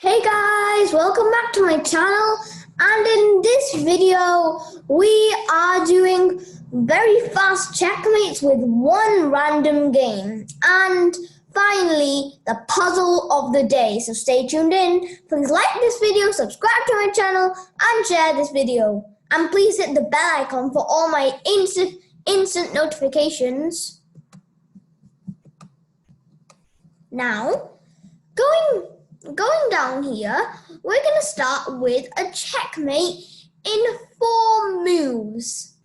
Hey guys, welcome back to my channel, and in this video we are doing very fast checkmates with one random game and finally the puzzle of the day. So stay tuned in. Please like this video, subscribe to my channel and share this video, and please hit the bell icon for all my instant notifications. Now going down here, we're going to start with a checkmate in 4 moves.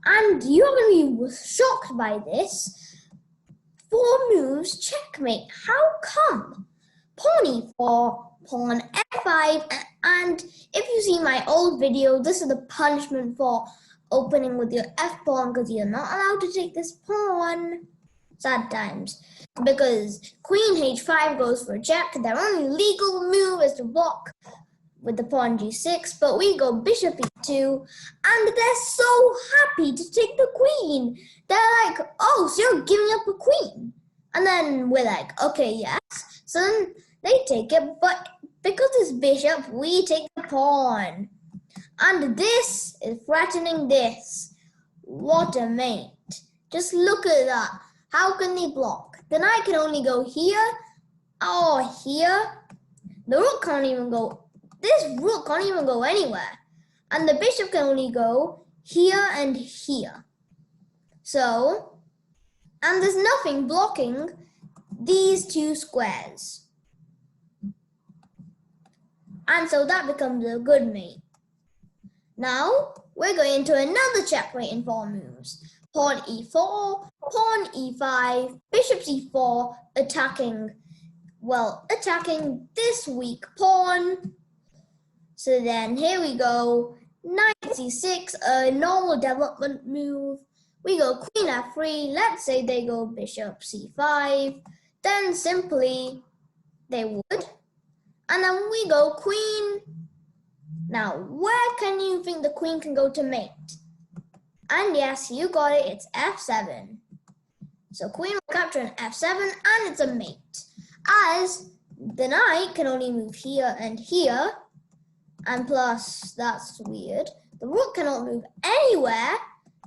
And you're going to be shocked by this. 4 moves checkmate. How come? Pawn e4, pawn f5, and if you see my old video, this is the punishment for opening with your f-pawn because you're not allowed to take this pawn. Sad times. Because queen h5 goes for check. Their only legal move is to block with the pawn g6, but we go bishop e2, and they're so happy to take the queen. They're like, oh, so you're giving up a queen? And then we're like, okay, yes. So then they take it, but because it's bishop, we take the pawn. And this is threatening this. What a mate. Just look at that. How can they block? The knight can only go here or here. The rook can't even go. This rook can't even go anywhere. And the bishop can only go here and here. So, and there's nothing blocking these 2 squares. And so that becomes a good mate. Now, we're going into another checkmate in 4 moves. Pawn e4, pawn e5, bishop e4, attacking this weak pawn. So then here we go, knight c6, a normal development move. We go queen f3, let's say they go bishop c5, then simply they would. And then we go queen. Now, where can you think the queen can go to mate? And yes, you got it, it's f7. So queen will capture an f7 and it's a mate. As the knight can only move here and here, and plus, that's weird, the rook cannot move anywhere.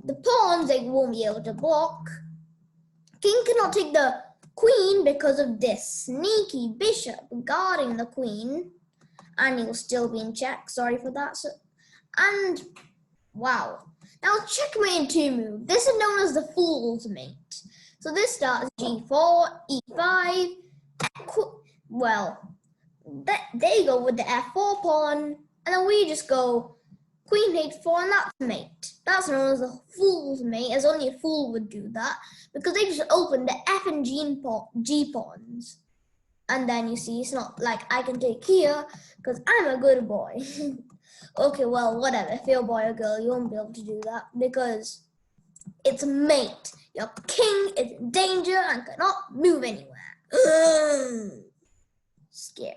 The pawns, they won't be able to block. King cannot take the queen because of this sneaky bishop guarding the queen. And he will still be in check, sorry for that. And wow. Now checkmate in 2 moves. This is known as the fool's mate. So this starts g4, e5. Well, they go with the f4 pawn, and then we just go queen h4, and that's mate. That's known as the fool's mate, as only a fool would do that, because they just open the f and g pawns. And then you see, it's not like I can take here, because I'm a good boy. Okay, well, whatever. If you're a boy or girl, you won't be able to do that because it's a mate. Your king is in danger and cannot move anywhere. Scary.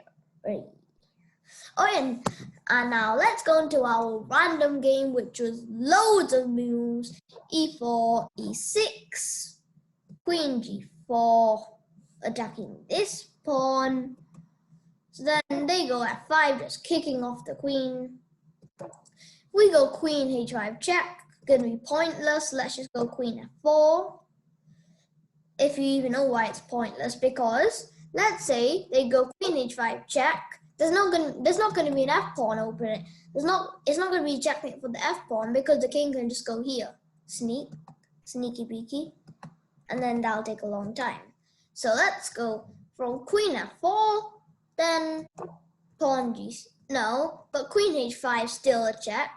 Oh, and now let's go into our random game, which was loads of moves. e4, e6, queen g4, attacking this pawn. So then they go f5, just kicking off the queen. We go queen h5 check, gonna be pointless. Let's just go queen f4. If you even know why it's pointless, because let's say they go queen h5 check, there's not gonna be an f pawn open. It's not gonna be a checkmate for the f pawn because the king can just go here, sneaky peeky, and then that'll take a long time. So let's go from queen f4, then pawn but queen h5 still a check.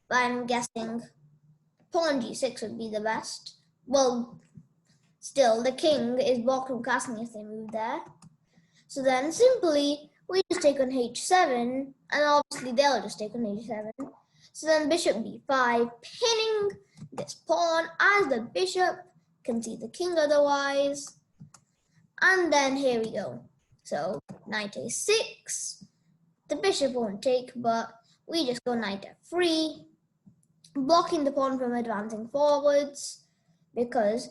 But I'm guessing pawn g6 would be the best. Well, still, the king is blocked from castling if they move there. So then simply, we just take on h7, and obviously they'll just take on h7. So then bishop b5, pinning this pawn as the bishop can see the king otherwise. And then here we go. So knight a6, the bishop won't take, but we just go knight f3, blocking the pawn from advancing forwards because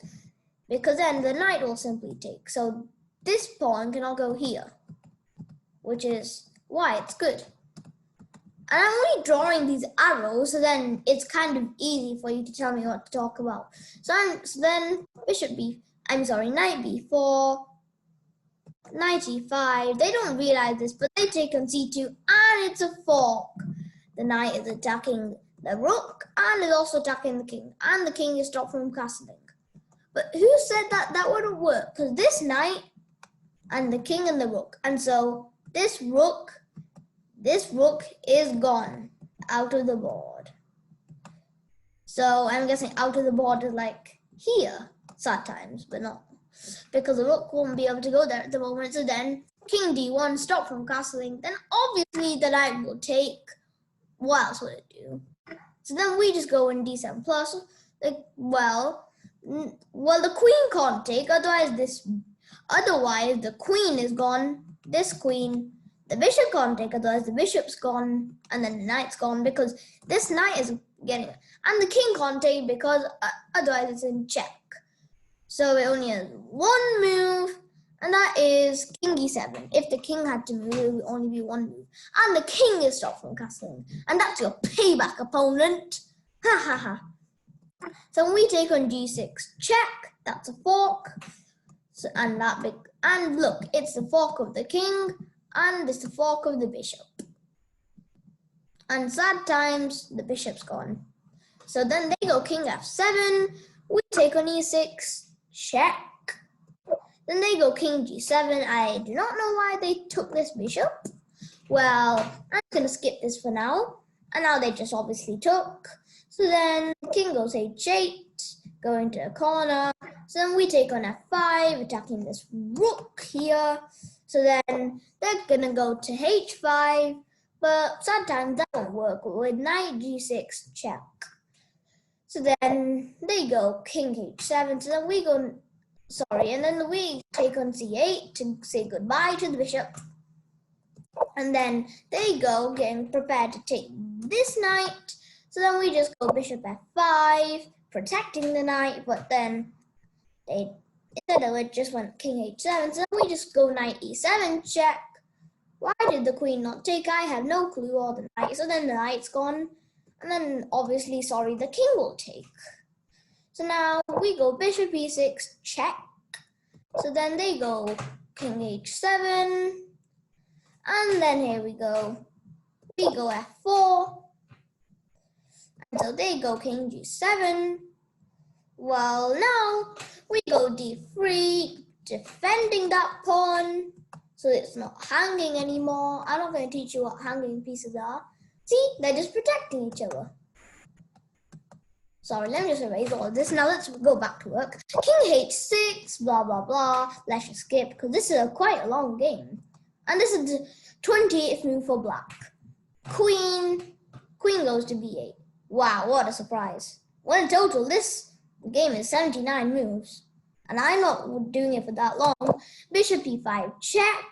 then the knight will simply take. So this pawn cannot go here. which is why it's good. And I'm only drawing these arrows, so then it's kind of easy for you to tell me what to talk about. So then knight b4, knight e5. They don't realize this, but they take on c2, and it's a fork. The knight is attacking the rook, and is also attacking the king, and the king is stopped from castling. But who said that that wouldn't work? Because this knight and the king and the rook, and so this rook is gone out of the board. So I'm guessing out of the board is like here, sometimes, but not. Because the rook won't be able to go there at the moment. So then king d1, stop from castling. Then obviously the knight will take. What else would it do? So then we just go in d7 plus. Like, well, the queen can't take. Otherwise the queen is gone. This queen. The bishop can't take, otherwise the bishop's gone, and then the knight's gone because this knight is getting it. And the king can't take because otherwise it's in check. So it only has one move, and that is king e7. If the king had to move, it would only be one move. And the king is stopped from castling. And that's your payback, opponent. Ha ha ha. So when we take on g6, check, that's a fork. So, and look, it's the fork of the king. And this is the fork of the bishop. And sad times, the bishop's gone. So then they go king f7. We take on e6, check. Then they go king g7. I do not know why they took this bishop. Well, I'm going to skip this for now. And now they just obviously took. So then king goes h8, going to a corner. So then we take on f5, attacking this rook here. So then they're going to go to h5, but sometimes that won't work with knight g6 check. So then they go king h7, so then we go, and then we take on c8 to say goodbye to the bishop. And then they go getting prepared to take this knight. So then we just go bishop f5, protecting the knight, but then instead of it just went king h7, so we just go knight e7 check. Why did the queen not take? I have no clue. Or the knight. So then the knight's gone. And then obviously, the king will take. So now we go bishop e6 check. So then they go king h7. And then here we go. We go f4. And so they go king g7. Well, now we go d3, defending that pawn, so it's not hanging anymore. I'm not going to teach you what hanging pieces are. See, they're just protecting each other. Sorry, let me just erase all of this. Now let's go back to work. King h6, blah, blah, blah. Let's just skip, because this is quite a long game. And this is the 28th move for black. Queen goes to b8. Wow, what a surprise. Well, in total, this game is 79 moves, and I'm not doing it for that long. Bishop e5 check,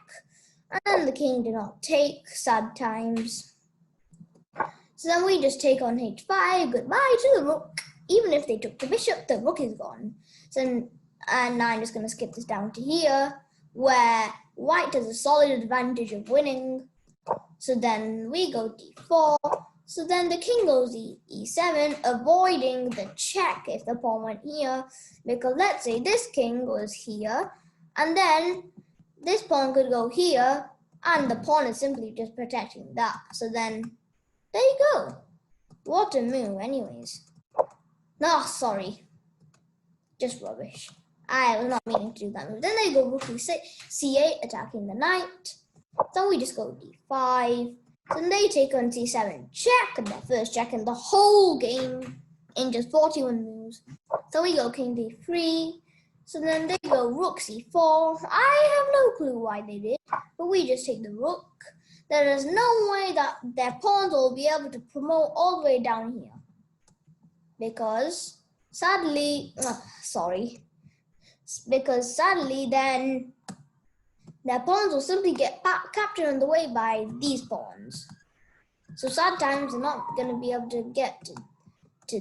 and the king did not take, sad times. So then we just take on h5, goodbye to the rook. Even if they took the bishop, the rook is gone. So, and now I'm just going to skip this down to here, where white has a solid advantage of winning. So then we go d4. So then the king goes e7, avoiding the check if the pawn went here. Because let's say this king goes here, and then this pawn could go here, and the pawn is simply just protecting that. So then, there you go. What a move, anyways. No, sorry. Just rubbish. I was not meaning to do that move. Then they go rook c8, attacking the knight. Then we just go d5. Then they take on c7 check, and their first check in the whole game in just 41 moves. So we go king d3. So then they go rook c4. I have no clue why they did, but we just take the rook. There is no way that their pawns will be able to promote all the way down here. Because sadly, then their pawns will simply get captured on the way by these pawns. So sad times they're not going to be able to get to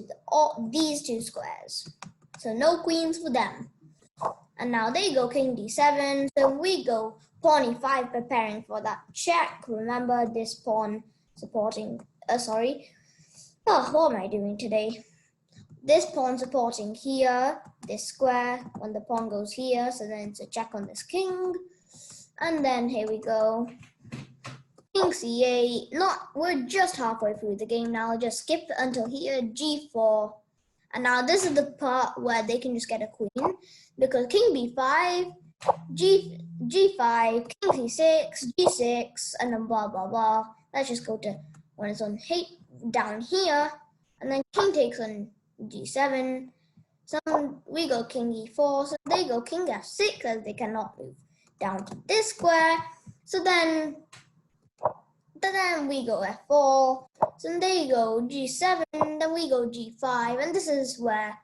these two squares. So no queens for them. And now they go king d7, so we go pawn e5 preparing for that check. Remember this pawn supporting, what am I doing today? This pawn supporting here, this square, when the pawn goes here, so then it's a check on this king. And then here we go. King c8, we're just halfway through the game now, just skip until here, g4. And now this is the part where they can just get a queen, because king b5, g5, king c6, g6, and then blah, blah, blah. Let's just go to when it's on down here, and then king takes on g7. So we go king e4, so they go king f6 as they cannot move down to this square. So then we go f4, so they go g7, then we go g5, and this is where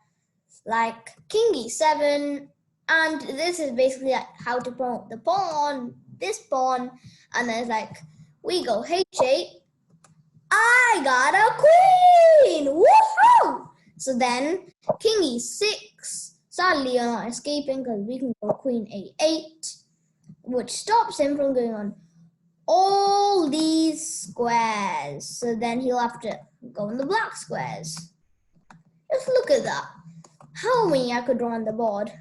like king e7, and this is basically like how to promote the pawn, this pawn, and then it's like we go h8. I got a queen! Woohoo! So then king e6. Sadly, you're not escaping because we can go queen a8, which stops him from going on all these squares. So then he'll have to go in the black squares. Just look at that. How many I could draw on the board.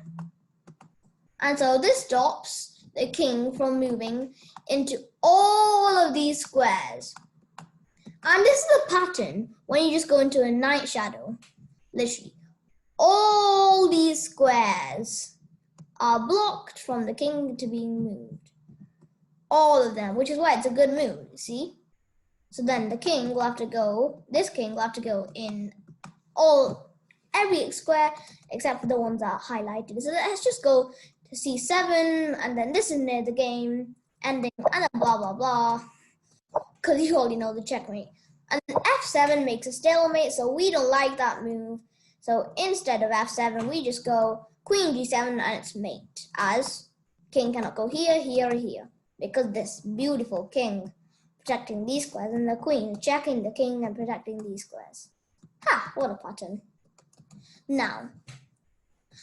And so this stops the king from moving into all of these squares. And this is the pattern when you just go into a night shadow. Literally, all these squares are blocked from the king to being moved. All of them, which is why it's a good move, you see? So then the king will have to go, this king will have to go in every square except for the ones that are highlighted. So let's just go to c7, and then this is near the game ending, and then blah, blah, blah. Because you already know the checkmate. And then f7 makes a stalemate, so we don't like that move. So instead of f7, we just go queen g7 and it's mate, as king cannot go here, here, or here, because this beautiful king protecting these squares and the queen checking the king and protecting these squares. Ha, what a pattern. Now,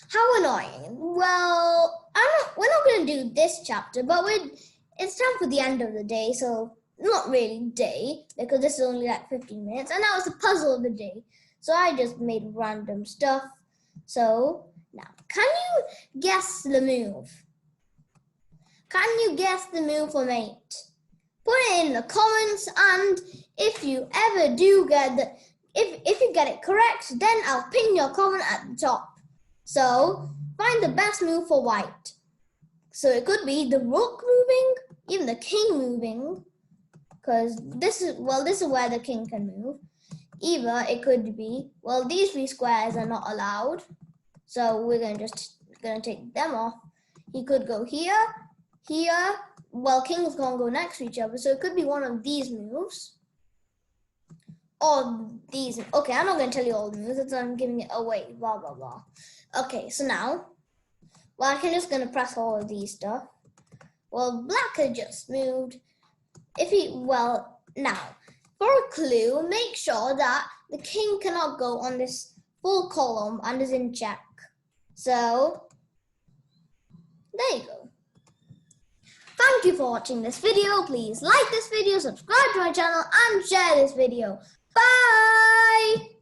how annoying. Well, we're not going to do this chapter, but it's time for the end of the day, so not really day, because this is only like 15 minutes, and that was the puzzle of the day. So I just made random stuff. So now, can you guess the move? Can you guess the move for mate? Put it in the comments, and if you ever do get if you get it correct, then I'll pin your comment at the top. So find the best move for white. So it could be the rook moving, even the king moving, because this is where the king can move. Either it could be, well, these three squares are not allowed, so we're gonna take them off. He could go here, here. Well, kings can't go next to each other, so it could be one of these moves. Or these. Okay, I'm not gonna tell you all the moves, I'm giving it away, blah, blah, blah. Okay, so now, well, I'm just gonna press all of these stuff. Well, black had just moved. Now, for a clue, make sure that the king cannot go on this full column and is in check. So, there you go. Thank you for watching this video. Please like this video, subscribe to my channel, and share this video. Bye!